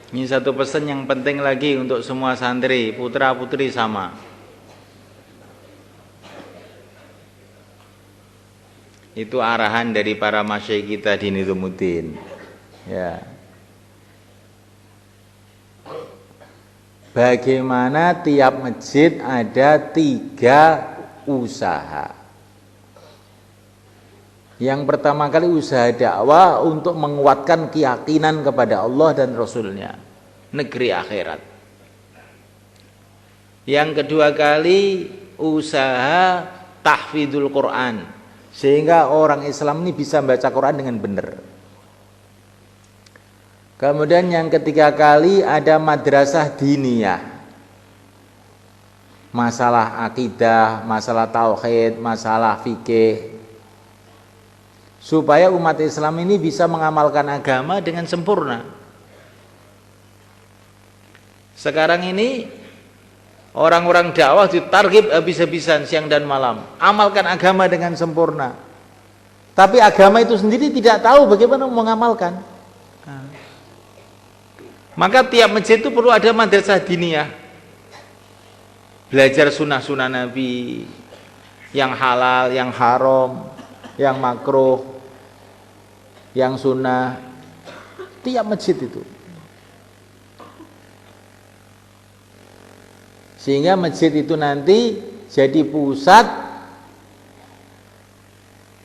Ini satu pesan yang penting lagi untuk semua santri, putra putri sama. Itu arahan dari para masyayikh kita di Nizamudin. Ya. Bagaimana tiap masjid ada 3 usaha. Yang pertama kali usaha dakwah untuk menguatkan keyakinan kepada Allah dan Rasulnya, negeri akhirat. Yang kedua kali usaha tahfidzul Quran, sehingga orang Islam ini bisa baca Quran dengan benar. Kemudian yang ketiga kali ada madrasah diniyah, masalah akidah, masalah tauhid, masalah fikih, supaya umat Islam ini bisa mengamalkan agama dengan sempurna. Sekarang ini orang-orang dakwah ditargib habis-habisan siang dan malam, amalkan agama dengan sempurna. Tapi agama itu sendiri tidak tahu bagaimana mengamalkan. Maka tiap masjid itu perlu ada madrasah diniyah, belajar sunnah-sunnah Nabi, yang halal, yang haram, yang makruh, yang sunnah, tiap masjid itu. Sehingga masjid itu nanti jadi pusat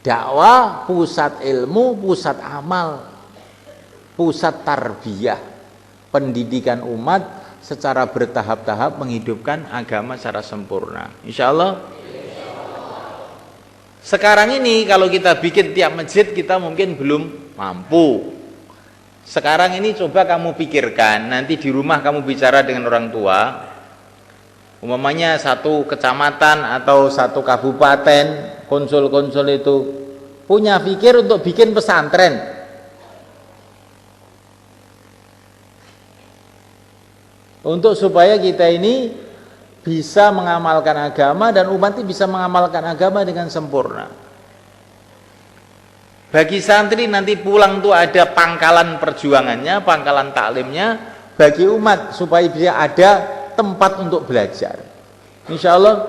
dakwah, pusat ilmu, pusat amal, pusat tarbiyah, pendidikan umat secara bertahap-tahap menghidupkan agama secara sempurna. Insya Allah. Sekarang ini kalau kita bikin tiap masjid, kita mungkin belum mampu. Sekarang ini coba kamu pikirkan, nanti di rumah kamu bicara dengan orang tua, umpamanya satu kecamatan atau satu kabupaten, konsul-konsul itu punya pikir untuk bikin pesantren. Untuk supaya kita ini bisa mengamalkan agama dan umat ini bisa mengamalkan agama dengan sempurna. Bagi santri nanti pulang tuh ada pangkalan perjuangannya, pangkalan taklimnya. Bagi umat supaya bisa ada tempat untuk belajar. Insya Allah.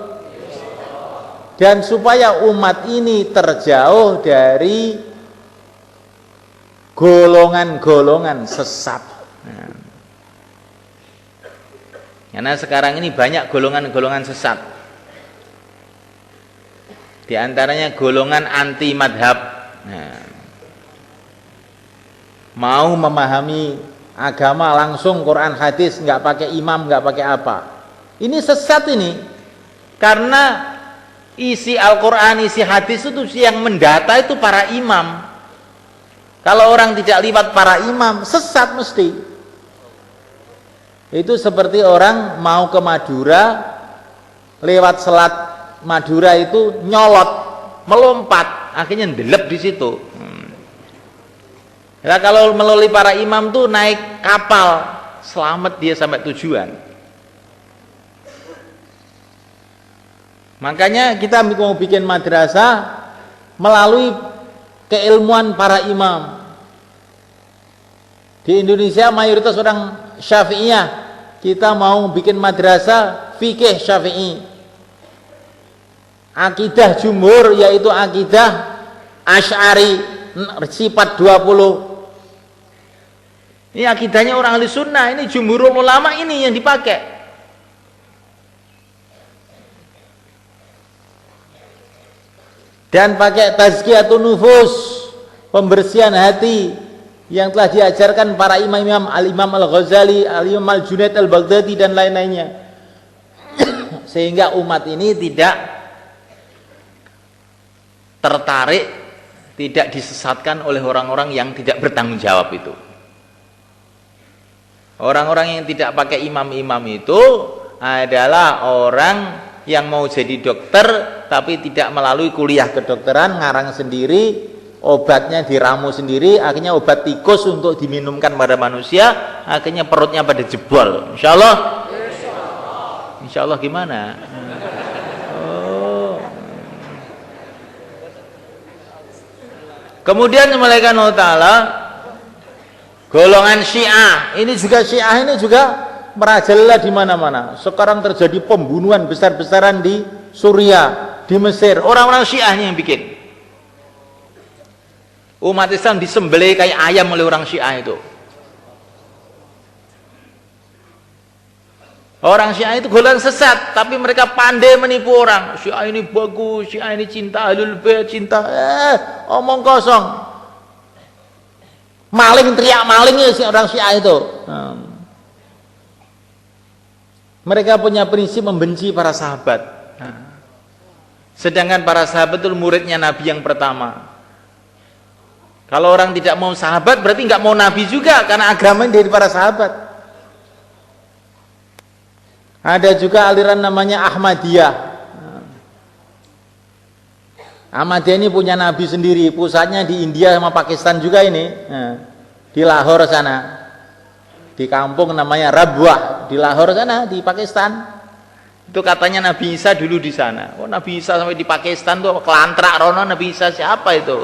Dan supaya umat ini terjauh dari golongan-golongan sesat. Karena sekarang ini banyak golongan-golongan sesat. Di antaranya golongan anti madhab. Mau memahami agama langsung Quran hadis, nggak pakai imam, nggak pakai apa. Ini sesat ini. Karena isi Al-Quran, isi hadis itu yang mendata itu para imam. Kalau orang tidak liwat para imam, sesat mesti. Itu seperti orang mau ke Madura, lewat Selat Madura itu nyolot, melompat, akhirnya ndelep di situ. Nah, kalau melalui para imam tuh naik kapal, selamat dia sampai tujuan. Makanya kita mau bikin madrasah melalui keilmuan para imam. Di Indonesia mayoritas orang Syafi'iyah, kita mau bikin madrasah fikih Syafi'i. Akidah jumhur yaitu akidah Asy'ari sifat 20. Ini akidahnya orang ahli sunnah, ini jumhurul ulama ini yang dipakai. Dan pakai tazkiyatun nufus, pembersihan hati yang telah diajarkan para imam-imam, Al-Imam Al-Ghazali, Al-Imam Al-Junaid Al-Baghdadi dan lain-lainnya. Sehingga umat ini tidak tertarik, tidak disesatkan oleh orang-orang yang tidak bertanggung jawab itu. Orang-orang yang tidak pakai imam-imam itu adalah orang yang mau jadi dokter tapi tidak melalui kuliah kedokteran, ngarang sendiri, obatnya diramu sendiri, akhirnya obat tikus untuk diminumkan pada manusia, akhirnya perutnya pada jebol. Insya Allah. Insya Allah gimana? Oh. Kemudian malaikat Allah Ta'ala Golongan Syiah ini juga merajalela di mana-mana. Sekarang terjadi pembunuhan besar-besaran di Suriah, di Mesir. Orang-orang Syiahnya yang bikin. Umat Islam disembelih kayak ayam oleh orang Syiah itu. Orang Syiah itu golongan sesat, tapi mereka pandai menipu orang. Syiah ini bagus, Syiah ini cinta Ahlul Bait, cinta omong kosong. Maling teriak malingnya si orang Syiah itu. Mereka punya prinsip membenci para sahabat. Sedangkan para sahabat itu muridnya Nabi yang pertama. Kalau orang tidak mau sahabat berarti nggak mau Nabi juga, karena agamanya dari para sahabat. Ada juga aliran namanya Ahmadiyah. Ahmadiyah ini punya Nabi sendiri, pusatnya di India sama Pakistan juga ini, di Lahore sana, di kampung namanya Rabwah di Lahore sana di Pakistan. Itu katanya Nabi Isa dulu di sana. Oh, Nabi Isa sampai di Pakistan tuh kelantrak rono. Nabi Isa siapa itu?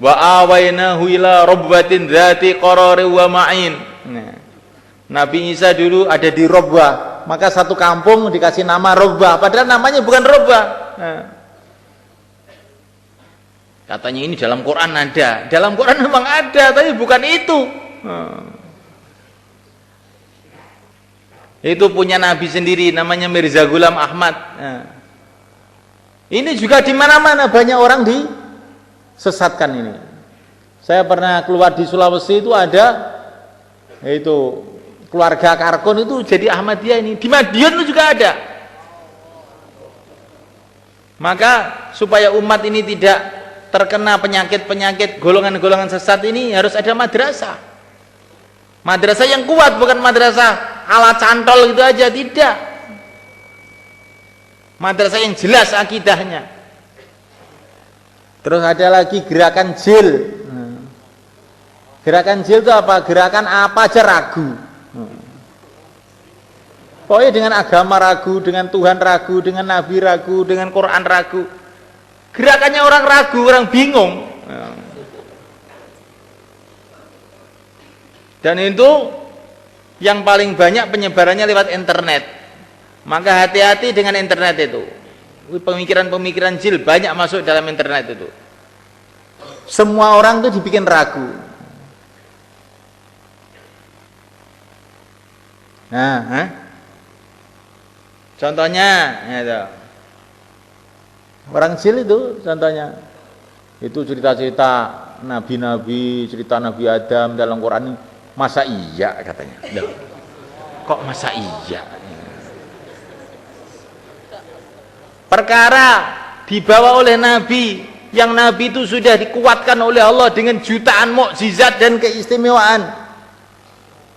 Wa awainahu ila rabbatin dzati qarari wa ma'in. Nabi Isa dulu ada di Rabbah, maka satu kampung dikasih nama Rabbah, padahal namanya bukan Rabbah. Katanya ini dalam Quran ada. Dalam Quran memang ada, tapi bukan itu. Itu punya Nabi sendiri, namanya Mirza Ghulam Ahmad. Ini juga di mana-mana banyak orang disesatkan ini. Saya pernah keluar di Sulawesi, itu ada itu keluarga Karkon itu jadi Ahmadiyah ini. Di Madiun itu juga ada. Maka supaya umat ini tidak terkena penyakit-penyakit golongan-golongan sesat ini, harus ada madrasah. Madrasah yang kuat, bukan madrasah ala cantol gitu aja, tidak. Madrasah yang jelas akidahnya. Terus ada lagi gerakan jil. Gerakan jil itu apa? Gerakan apa aja ragu. Pokoknya dengan agama ragu, dengan Tuhan ragu, dengan Nabi ragu, dengan Quran ragu. Gerakannya orang ragu, orang bingung. Dan itu yang paling banyak penyebarannya lewat internet. Maka hati-hati dengan internet itu. Pemikiran-pemikiran jil banyak masuk dalam internet itu. Semua orang itu dibikin ragu. Contohnya ya, orang jil itu contohnya. Itu cerita-cerita nabi-nabi, cerita Nabi Adam dalam Quran ini. Masa iya katanya. Kok masa iya? Perkara dibawa oleh Nabi, yang Nabi itu sudah dikuatkan oleh Allah dengan jutaan mukjizat dan keistimewaan.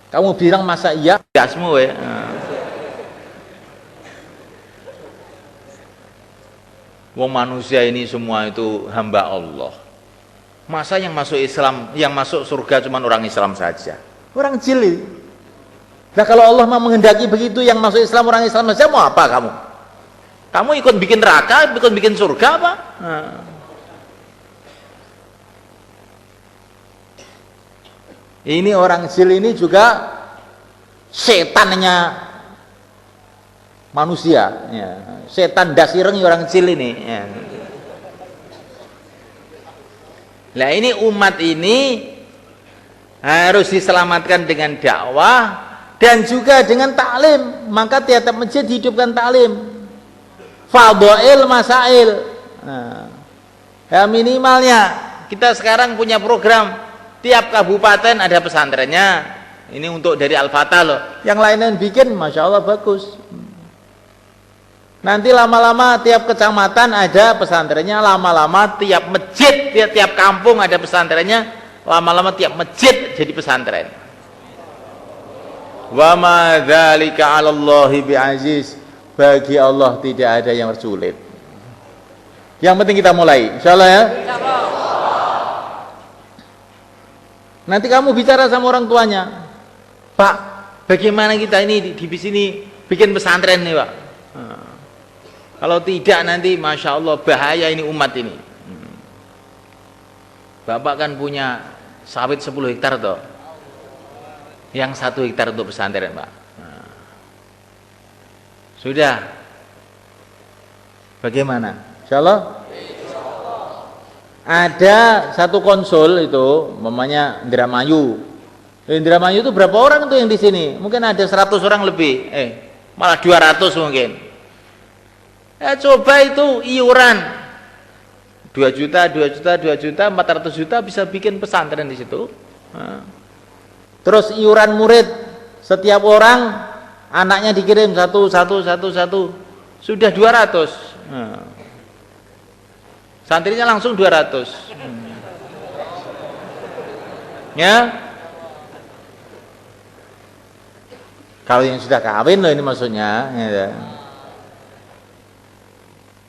Kamu bilang masa iya? Gasmu ya. Wong manusia ini semua itu hamba Allah. Masa yang masuk Islam, yang masuk surga cuma orang Islam saja? Orang jil. Nah kalau Allah mau menghendaki begitu, yang masuk Islam orang Islam saja, mau apa kamu? Kamu ikut bikin neraka, ikut bikin surga apa? Ini orang jil ini juga setannya manusia. Ya. Setan dasireng orang jil ini. Ya. Nah ini umat ini harus diselamatkan dengan dakwah dan juga dengan taklim. Maka tiap-tiap masjid hidupkan taklim, fadhail masail. Ya minimalnya kita sekarang punya program, tiap kabupaten ada pesantrennya. Ini untuk dari Al-Fatah loh. Yang lain-lain bikin, masya Allah bagus. Nanti lama-lama tiap kecamatan ada pesantrennya, lama-lama tiap masjid, tiap kampung ada pesantrennya, lama-lama tiap masjid jadi pesantren. Wa ma dzalika 'alallahi bi'aziz. Bagi Allah tidak ada yang sulit. Yang penting kita mulai, insyaallah ya. Nanti kamu bicara sama orang tuanya, Pak, bagaimana kita ini di sini bikin pesantren nih Pak. Kalau tidak nanti masya Allah bahaya ini umat ini. Bapak kan punya sawit 10 hektar toh. Yang 1 hektar untuk pesantren, Pak. Nah. Sudah. Bagaimana? Insyaallah. Ada satu konsul itu, namanya Indramayu. Indramayu itu berapa orang tuh yang di sini? Mungkin ada 100 orang lebih. Malah 200 mungkin. Coba itu iuran 2 juta, 400 juta bisa bikin pesantren di situ. Terus iuran murid setiap orang anaknya dikirim satu, sudah 200. Santrinya langsung 200. Ya. Kalau yang sudah kawin loh ini maksudnya. Ya.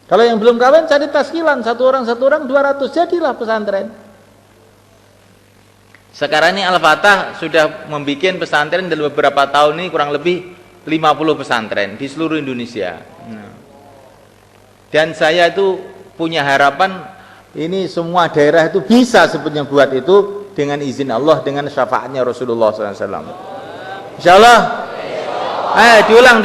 Kalau yang belum kawin cari taskilan satu orang 200, jadilah pesantren. Sekarang ini Al-Fatah sudah membuat pesantren dalam beberapa tahun ini kurang lebih 50 pesantren di seluruh Indonesia. Dan saya itu punya harapan ini semua daerah itu bisa sebetulnya buat itu dengan izin Allah, dengan syafaatnya Rasulullah SAW. Insyaallah. Diulang.